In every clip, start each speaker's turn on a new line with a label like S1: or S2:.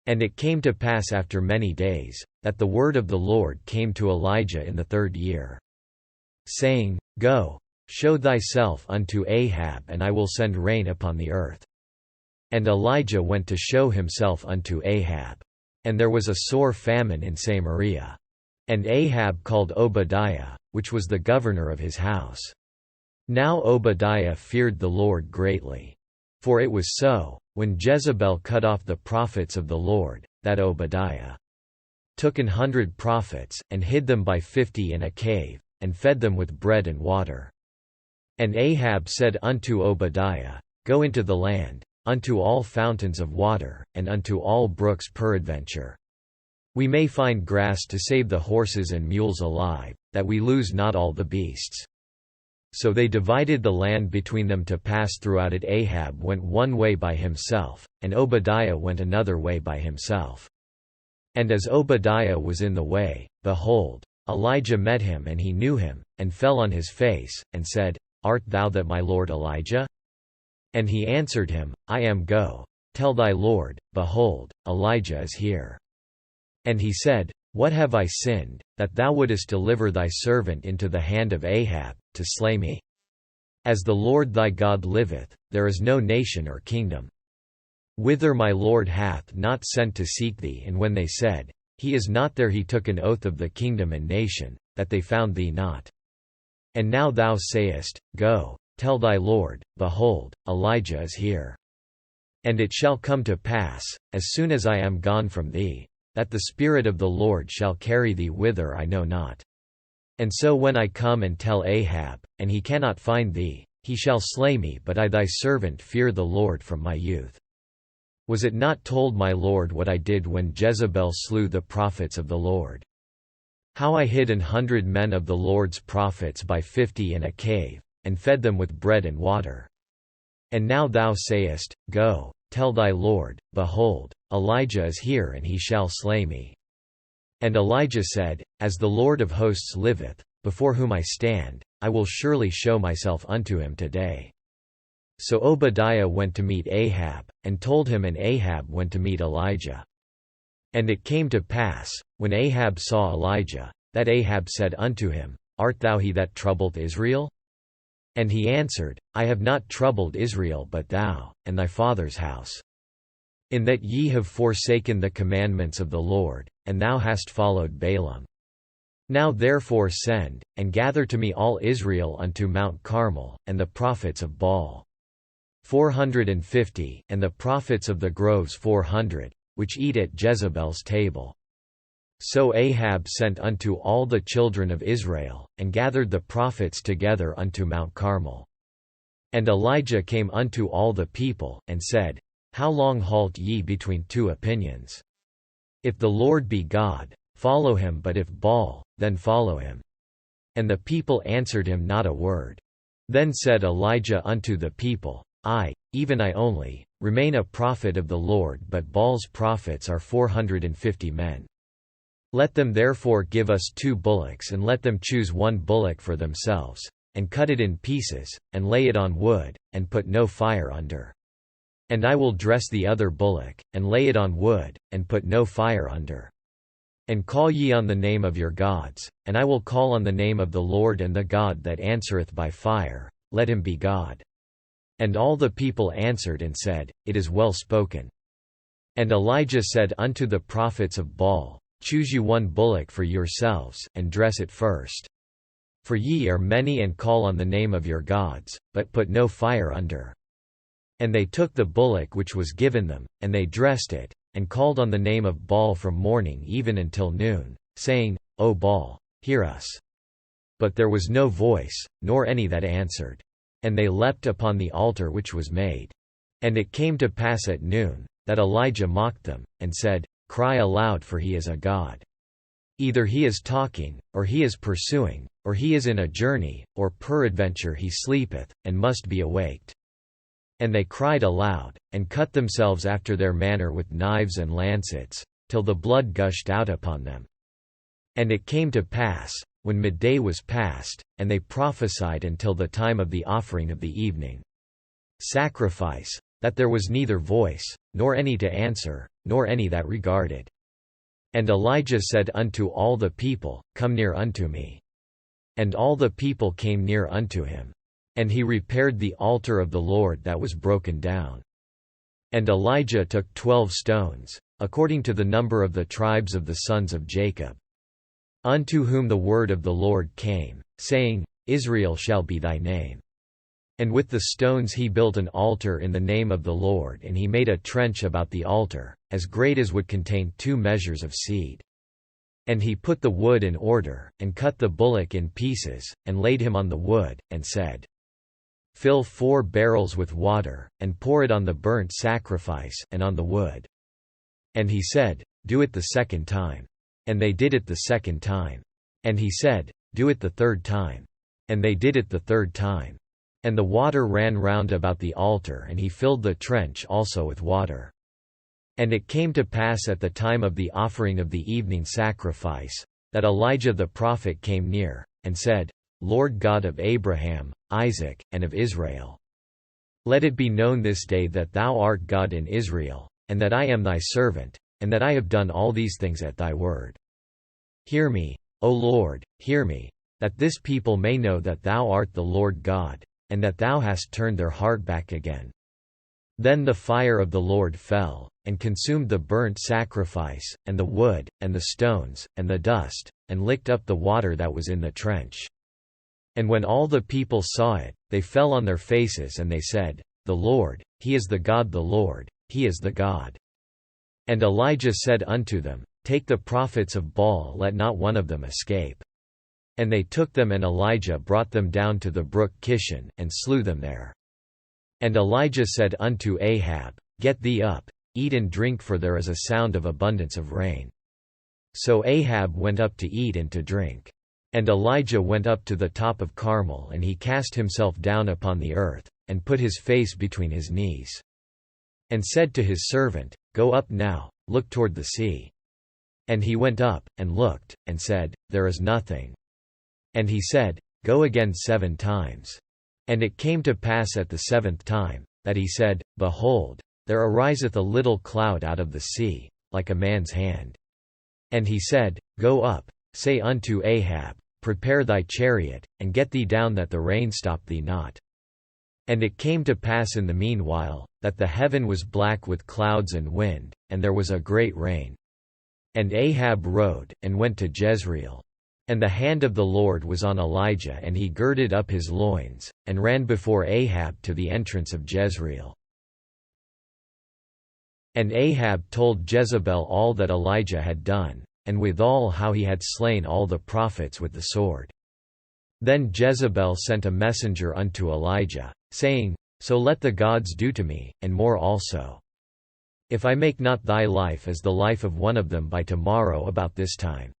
S1: And it came to pass after many days, that the word of the Lord came to Elijah in the 3rd year, saying, Go, show thyself unto Ahab, and I will send rain upon the earth. And Elijah went to show himself unto Ahab. And there was a sore famine in Samaria. And Ahab called Obadiah, which was the governor of his house. Now Obadiah feared the Lord greatly. For it was so, when Jezebel cut off the prophets of the Lord, that Obadiah took 100 prophets, and hid them by 50 in a cave, and fed them with bread and water. And Ahab said unto Obadiah, Go into the land, unto all fountains of water, and unto all brooks peradventure. We may find grass to save the horses and mules alive, that we lose not all the beasts. So they divided the land between them to pass throughout it. Ahab went one way by himself, and Obadiah went another way by himself. And as Obadiah was in the way, behold, Elijah met him, and he knew him, and fell on his face, and said, Art thou that my lord Elijah? And he answered him, I am. Go, tell thy lord, behold, Elijah is here. And he said, What have I sinned, that thou wouldest deliver thy servant into the hand of Ahab, to slay me? As the Lord thy God liveth, there is no nation or kingdom, whither my Lord hath not sent to seek thee. And when they said, He is not there, he took an oath of the kingdom and nation, that they found thee not. And now thou sayest, Go, tell thy Lord, behold, Elijah is here. And it shall come to pass, as soon as I am gone from thee, that the Spirit of the Lord shall carry thee whither I know not. And so when I come and tell Ahab, and he cannot find thee, he shall slay me, but I thy servant fear the Lord from my youth. Was it not told my Lord what I did when Jezebel slew the prophets of the Lord? How I hid 100 men of the Lord's prophets by 50 in a cave, and fed them with bread and water. And now thou sayest, Go, tell thy Lord, behold, Elijah is here, and he shall slay me. And Elijah said, As the Lord of hosts liveth, before whom I stand, I will surely show myself unto him today. So Obadiah went to meet Ahab, and told him, and Ahab went to meet Elijah. And it came to pass, when Ahab saw Elijah, that Ahab said unto him, Art thou he that troubleth Israel? And he answered, I have not troubled Israel but thou, and thy father's house, in that ye have forsaken the commandments of the Lord, and thou hast followed Balaam. Now therefore send, and gather to me all Israel unto Mount Carmel, and the prophets of Baal 450, and the prophets of the groves 400, which eat at Jezebel's table. So Ahab sent unto all the children of Israel, and gathered the prophets together unto Mount Carmel. And Elijah came unto all the people, and said, How long halt ye between two opinions? If the Lord be God, follow him, but if Baal, then follow him. And the people answered him not a word. Then said Elijah unto the people, I, even I only, remain a prophet of the Lord, but Baal's prophets are 450 men. Let them therefore give us 2 bullocks, and let them choose 1 bullock for themselves, and cut it in pieces, and lay it on wood, and put no fire under. And I will dress the other bullock, and lay it on wood, and put no fire under. And call ye on the name of your gods, and I will call on the name of the Lord, and the God that answereth by fire, let him be God. And all the people answered and said, It is well spoken. And Elijah said unto the prophets of Baal, Choose you 1 bullock for yourselves, and dress it first. For ye are many, and call on the name of your gods, but put no fire under. And they took the bullock which was given them, and they dressed it, and called on the name of Baal from morning even until noon, saying, O Baal, hear us. But there was no voice, nor any that answered. And they leapt upon the altar which was made. And it came to pass at noon, that Elijah mocked them, and said, Cry aloud, for he is a god. Either he is talking, or he is pursuing, or he is in a journey, or peradventure he sleepeth, and must be awaked. And they cried aloud, and cut themselves after their manner with knives and lancets, till the blood gushed out upon them. And it came to pass, when midday was past, and they prophesied until the time of the offering of the evening sacrifice, that there was neither voice, nor any to answer, nor any that regarded. And Elijah said unto all the people, Come near unto me. And all the people came near unto him. And he repaired the altar of the Lord that was broken down. And Elijah took 12 stones, according to the number of the tribes of the sons of Jacob, unto whom the word of the Lord came, saying, Israel shall be thy name. And with the stones he built an altar in the name of the Lord, and he made a trench about the altar, as great as would contain 2 measures of seed. And he put the wood in order, and cut the bullock in pieces, and laid him on the wood, and said, Fill 4 barrels with water, and pour it on the burnt sacrifice, and on the wood. And he said, Do it the second time. And they did it the second time. And he said, Do it the third time. And they did it the third time. And the water ran round about the altar, and he filled the trench also with water. And it came to pass at the time of the offering of the evening sacrifice, that Elijah the prophet came near, and said, Lord God of Abraham, Isaac, and of Israel, let it be known this day that thou art God in Israel, and that I am thy servant, and that I have done all these things at thy word. Hear me, O Lord, hear me, that this people may know that thou art the Lord God, and that thou hast turned their heart back again. Then the fire of the Lord fell, and consumed the burnt sacrifice, and the wood, and the stones, and the dust, and licked up the water that was in the trench. And when all the people saw it, they fell on their faces, and they said, The Lord, He is the God, the Lord, He is the God. And Elijah said unto them, Take the prophets of Baal, let not one of them escape. And they took them, and Elijah brought them down to the brook Kishon, and slew them there. And Elijah said unto Ahab, Get thee up, eat and drink, for there is a sound of abundance of rain. So Ahab went up to eat and to drink. And Elijah went up to the top of Carmel, and he cast himself down upon the earth, and put his face between his knees. And said to his servant, Go up now, look toward the sea. And he went up, and looked, and said, There is nothing. And he said, Go again 7 times. And it came to pass at the 7th time, that he said, Behold, there ariseth a little cloud out of the sea, like a man's hand. And he said, Go up, say unto Ahab, Prepare thy chariot, and get thee down, that the rain stop thee not. And it came to pass in the meanwhile, that the heaven was black with clouds and wind, and there was a great rain. And Ahab rode, and went to Jezreel. And the hand of the Lord was on Elijah, and he girded up his loins, and ran before Ahab to the entrance of Jezreel. And Ahab told Jezebel all that Elijah had done, and withal how he had slain all the prophets with the sword. Then Jezebel sent a messenger unto Elijah, saying, So let the gods do to me, and more also, if I make not thy life as the life of one of them by tomorrow about this time.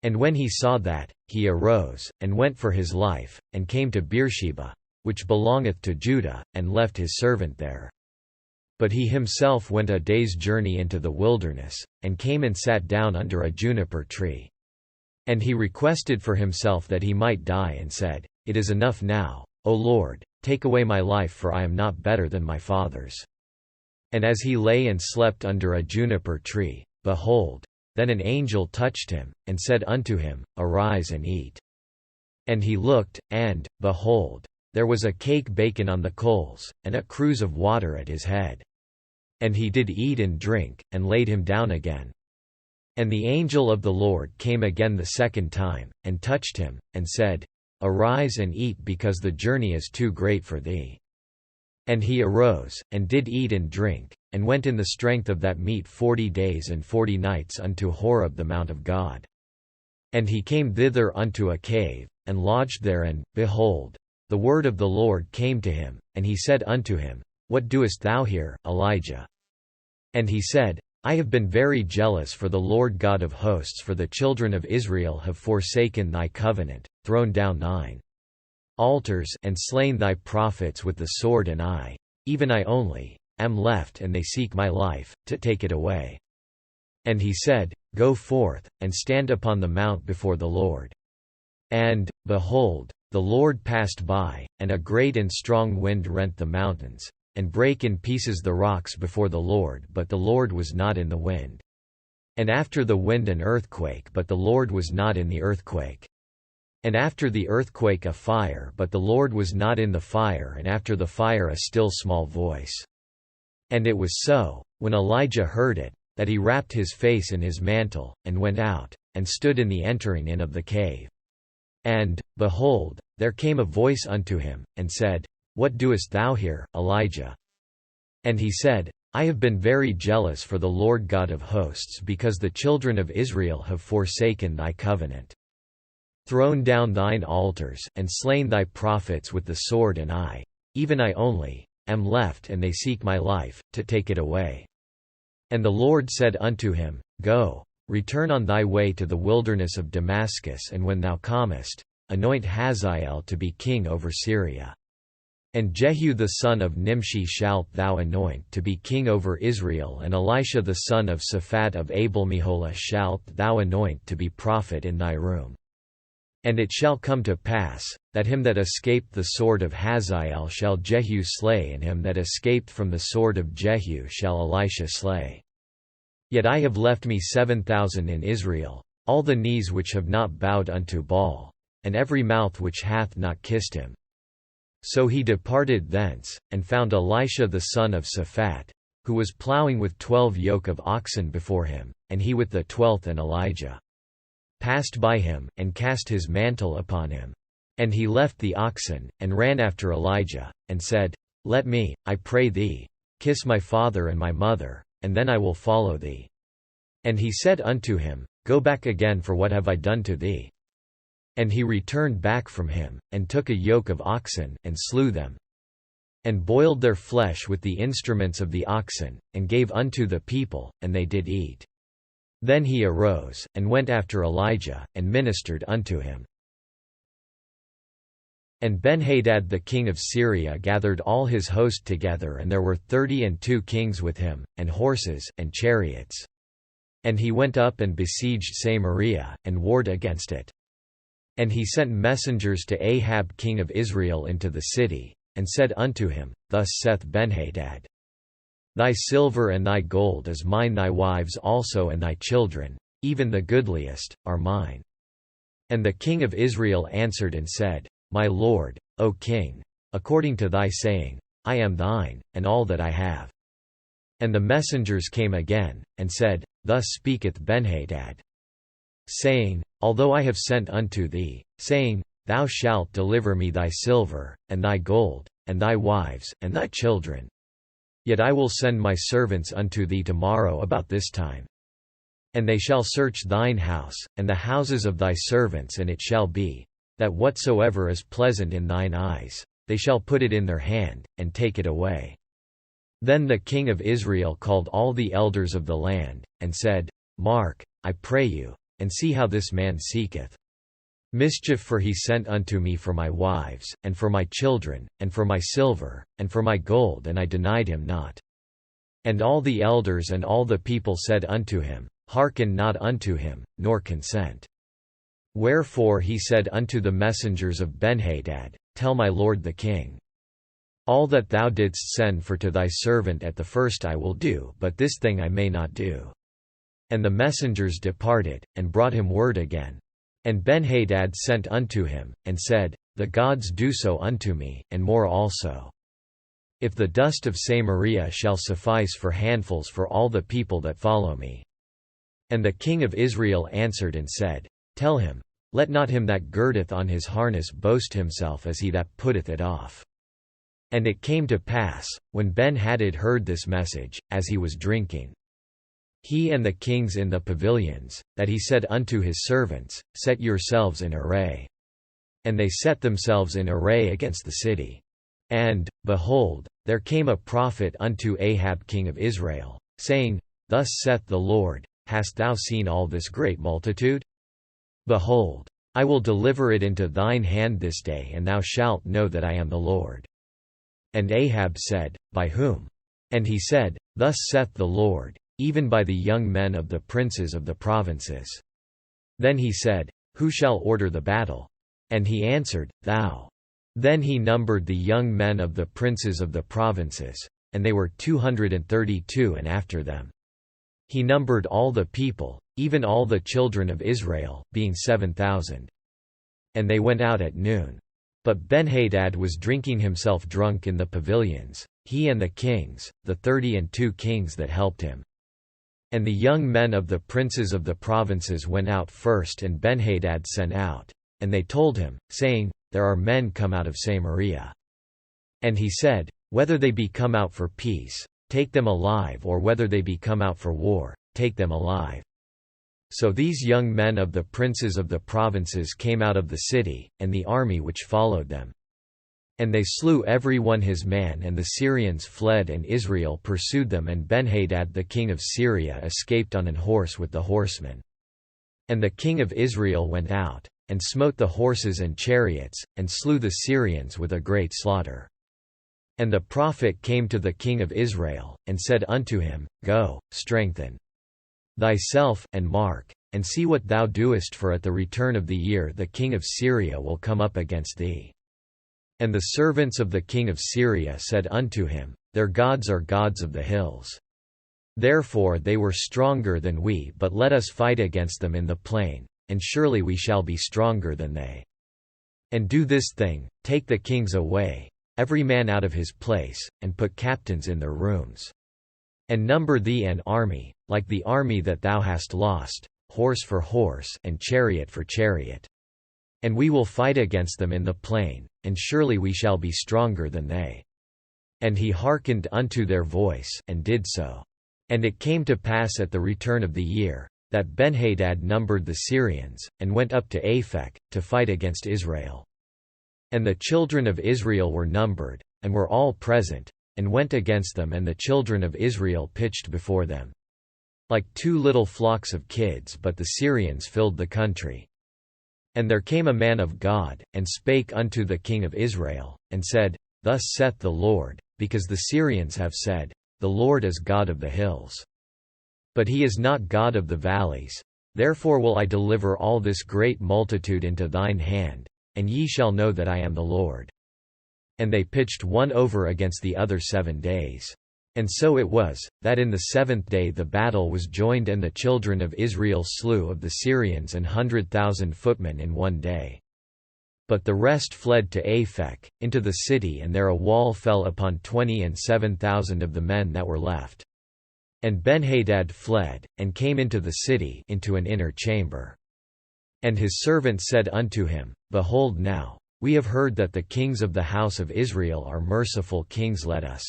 S1: And when he saw that, he arose, and went for his life, and came to Beersheba, which belongeth to Judah, and left his servant there. But he himself went a day's journey into the wilderness, and came and sat down under a juniper tree. And he requested for himself that he might die, and said, It is enough now, O Lord, take away my life, for I am not better than my fathers. And as he lay and slept under a juniper tree, behold, then an angel touched him, and said unto him, Arise and eat. And he looked, and, behold, there was a cake baken on the coals, and a cruse of water at his head. And he did eat and drink, and laid him down again. And the angel of the Lord came again the 2nd time, and touched him, and said, Arise and eat, because the journey is too great for thee. And he arose, and did eat and drink, and went in the strength of that meat 40 days and 40 nights unto Horeb the mount of God. And he came thither unto a cave, and lodged there, and, behold, the word of the Lord came to him, and he said unto him, What doest thou here, Elijah? And he said, I have been very jealous for the Lord God of hosts, for the children of Israel have forsaken thy covenant, thrown down thine altars, and slain thy prophets with the sword, and I, even I only, am left, and they seek my life, to take it away. And he said, Go forth, and stand upon the mount before the Lord. And, behold, the Lord passed by, and a great and strong wind rent the mountains, and break in pieces the rocks before the Lord, but the Lord was not in the wind. And after the wind an earthquake, but the Lord was not in the earthquake. And after the earthquake a fire, but the Lord was not in the fire, and after the fire a still small voice. And it was so, when Elijah heard it, that he wrapped his face in his mantle, and went out, and stood in the entering in of the cave. And, behold, there came a voice unto him, and said, What doest thou here, Elijah? And he said, I have been very jealous for the Lord God of hosts, because the children of Israel have forsaken thy covenant, thrown down thine altars, and slain thy prophets with the sword, and I, even I only, am left, and they seek my life, to take it away. And the Lord said unto him, Go, return on thy way to the wilderness of Damascus, and when thou comest, anoint Hazael to be king over Syria. And Jehu the son of Nimshi shalt thou anoint to be king over Israel, and Elisha the son of Shaphat of Abel-Meholah shalt thou anoint to be prophet in thy room. And it shall come to pass, that him that escaped the sword of Hazael shall Jehu slay, and him that escaped from the sword of Jehu shall Elisha slay. Yet I have left me 7,000 in Israel, all the knees which have not bowed unto Baal, and every mouth which hath not kissed him. So he departed thence, and found Elisha the son of Shaphat, who was plowing with 12 yoke of oxen before him, and he with the 12th, and Elijah passed by him, and cast his mantle upon him. And he left the oxen, and ran after Elijah, and said, Let me, I pray thee, kiss my father and my mother, and then I will follow thee. And he said unto him, Go back again, for what have I done to thee? And he returned back from him, and took a yoke of oxen, and slew them, and boiled their flesh with the instruments of the oxen, and gave unto the people, and they did eat. Then he arose, and went after Elijah, and ministered unto him. And Benhadad the king of Syria gathered all his host together, and there were 32 kings with him, and horses, and chariots. And he went up and besieged Samaria, and warred against it. And he sent messengers to Ahab king of Israel into the city, and said unto him, Thus saith Benhadad, Thy silver and thy gold is mine, thy wives also and thy children, even the goodliest, are mine. And the king of Israel answered and said, My lord, O king, according to thy saying, I am thine, and all that I have. And the messengers came again, and said, Thus speaketh Benhadad, saying, Although I have sent unto thee, saying, Thou shalt deliver me thy silver, and thy gold, and thy wives, and thy children, yet I will send my servants unto thee tomorrow about this time. And they shall search thine house, and the houses of thy servants, and it shall be, that whatsoever is pleasant in thine eyes, they shall put it in their hand, and take it away. Then the king of Israel called all the elders of the land, and said, Mark, I pray you, and see how this man seeketh mischief, for he sent unto me for my wives, and for my children, and for my silver, and for my gold, and I denied him not. And all the elders and all the people said unto him, Hearken not unto him, nor consent. Wherefore he said unto the messengers of Benhadad, Tell my lord the king, All that thou didst send for to thy servant at the first I will do, but this thing I may not do. And the messengers departed, and brought him word again. And Benhadad sent unto him, and said, The gods do so unto me, and more also. If the dust of Samaria shall suffice for handfuls for all the people that follow me. And the king of Israel answered and said, Tell him, Let not him that girdeth on his harness boast himself as he that putteth it off. And it came to pass, when Benhadad heard this message, as he was drinking, he and the kings in the pavilions, that he said unto his servants, Set yourselves in array. And they set themselves in array against the city. And, behold, there came a prophet unto Ahab king of Israel, saying, Thus saith the Lord, Hast thou seen all this great multitude? Behold, I will deliver it into thine hand this day, and thou shalt know that I am the Lord. And Ahab said, By whom? And he said, Thus saith the Lord, Even by the young men of the princes of the provinces. Then he said, Who shall order the battle? And he answered, Thou. Then he numbered the young men of the princes of the provinces, and they were 232, and after them he numbered all the people, even all the children of Israel, being 7,000. And they went out at noon. But Benhadad was drinking himself drunk in the pavilions, he and the kings, the 32 kings that helped him. And the young men of the princes of the provinces went out first, and Benhadad sent out. And they told him, saying, There are men come out of Samaria. And he said, Whether they be come out for peace, take them alive, or whether they be come out for war, take them alive. So these young men of the princes of the provinces came out of the city, and the army which followed them. And they slew every one his man, and the Syrians fled, and Israel pursued them, and Benhadad the king of Syria escaped on an horse with the horsemen. And the king of Israel went out, and smote the horses and chariots, and slew the Syrians with a great slaughter. And the prophet came to the king of Israel, and said unto him, Go, strengthen thyself, and mark, and see what thou doest, for at the return of the year the king of Syria will come up against thee. And the servants of the king of Syria said unto him, Their gods are gods of the hills. Therefore they were stronger than we, but let us fight against them in the plain, and surely we shall be stronger than they. And do this thing, take the kings away, every man out of his place, and put captains in their rooms. And number thee an army, like the army that thou hast lost, horse for horse, and chariot for chariot. And we will fight against them in the plain, and surely we shall be stronger than they. And he hearkened unto their voice, and did so. And it came to pass at the return of the year, that Benhadad numbered the Syrians, and went up to Aphek, to fight against Israel. And the children of Israel were numbered, and were all present, and went against them, and the children of Israel pitched before them, like two little flocks of kids, but the Syrians filled the country. And there came a man of God, and spake unto the king of Israel, and said, Thus saith the Lord, because the Syrians have said, The Lord is God of the hills. But he is not God of the valleys. Therefore will I deliver all this great multitude into thine hand, and ye shall know that I am the Lord. And they pitched one over against the other 7 days. And so it was, that in the 7th day the battle was joined, and the children of Israel slew of the Syrians 100,000 footmen in 1 day. But the rest fled to Aphek, into the city, and there a wall fell upon 27,000 of the men that were left. And Benhadad fled, and came into the city, into an inner chamber. And his servants said unto him, Behold now, we have heard that the kings of the house of Israel are merciful kings. Let us,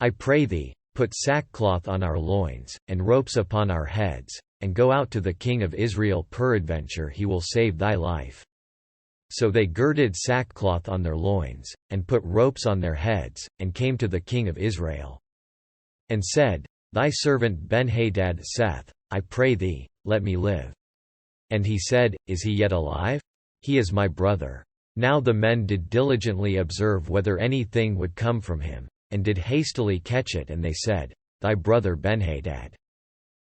S1: I pray thee, put sackcloth on our loins, and ropes upon our heads, and go out to the king of Israel, peradventure he will save thy life. So they girded sackcloth on their loins, and put ropes on their heads, and came to the king of Israel. And said, Thy servant Benhadad saith, I pray thee, let me live. And he said, Is he yet alive? He is my brother. Now the men did diligently observe whether anything would come from him, and did hastily catch it, and they said, Thy brother Benhadad.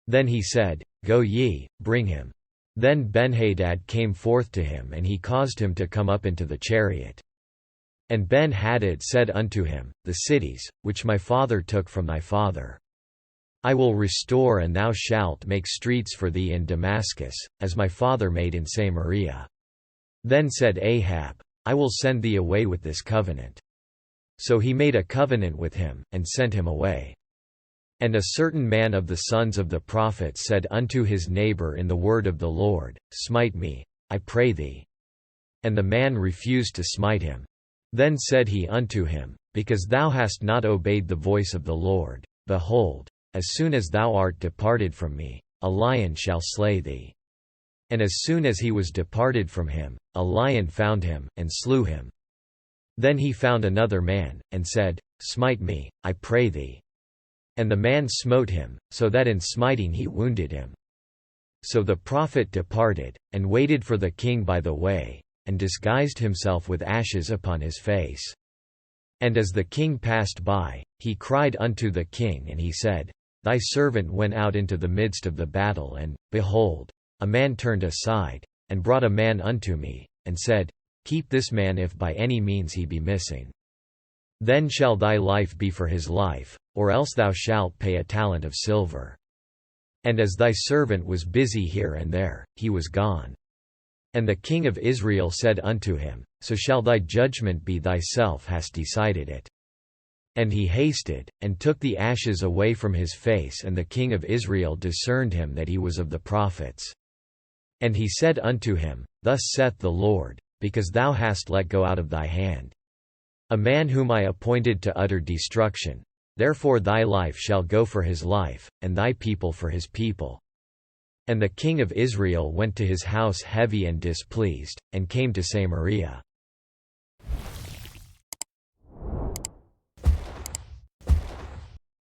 S1: Then he said, Go ye, bring him. Then Benhadad came forth to him, and he caused him to come up into the chariot. And Benhadad said unto him, The cities, which my father took from thy father, I will restore, and thou shalt make streets for thee in Damascus, as my father made in Samaria. Then said Ahab, I will send thee away with this covenant. So he made a covenant with him, and sent him away. And a certain man of the sons of the prophets said unto his neighbor in the word of the Lord, Smite me, I pray thee. And the man refused to smite him. Then said he unto him, Because thou hast not obeyed the voice of the Lord, behold, as soon as thou art departed from me, a lion shall slay thee. And as soon as he was departed from him, a lion found him, and slew him. Then he found another man, and said, Smite me, I pray thee. And the man smote him, so that in smiting he wounded him. So the prophet departed, and waited for the king by the way, and disguised himself with ashes upon his face. And as the king passed by, he cried unto the king, and he said, Thy servant went out into the midst of the battle, and, behold, a man turned aside, and brought a man unto me, and said, Keep this man if by any means he be missing. Then shall thy life be for his life, or else thou shalt pay a talent of silver. And as thy servant was busy here and there, he was gone. And the king of Israel said unto him, So shall thy judgment be, thyself hast decided it. And he hasted, and took the ashes away from his face, and the king of Israel discerned him that he was of the prophets. And he said unto him, Thus saith the Lord, because thou hast let go out of thy hand a man whom I appointed to utter destruction. Therefore thy life shall go for his life, and thy people for his people. And the king of Israel went to his house heavy and displeased, and came to Samaria.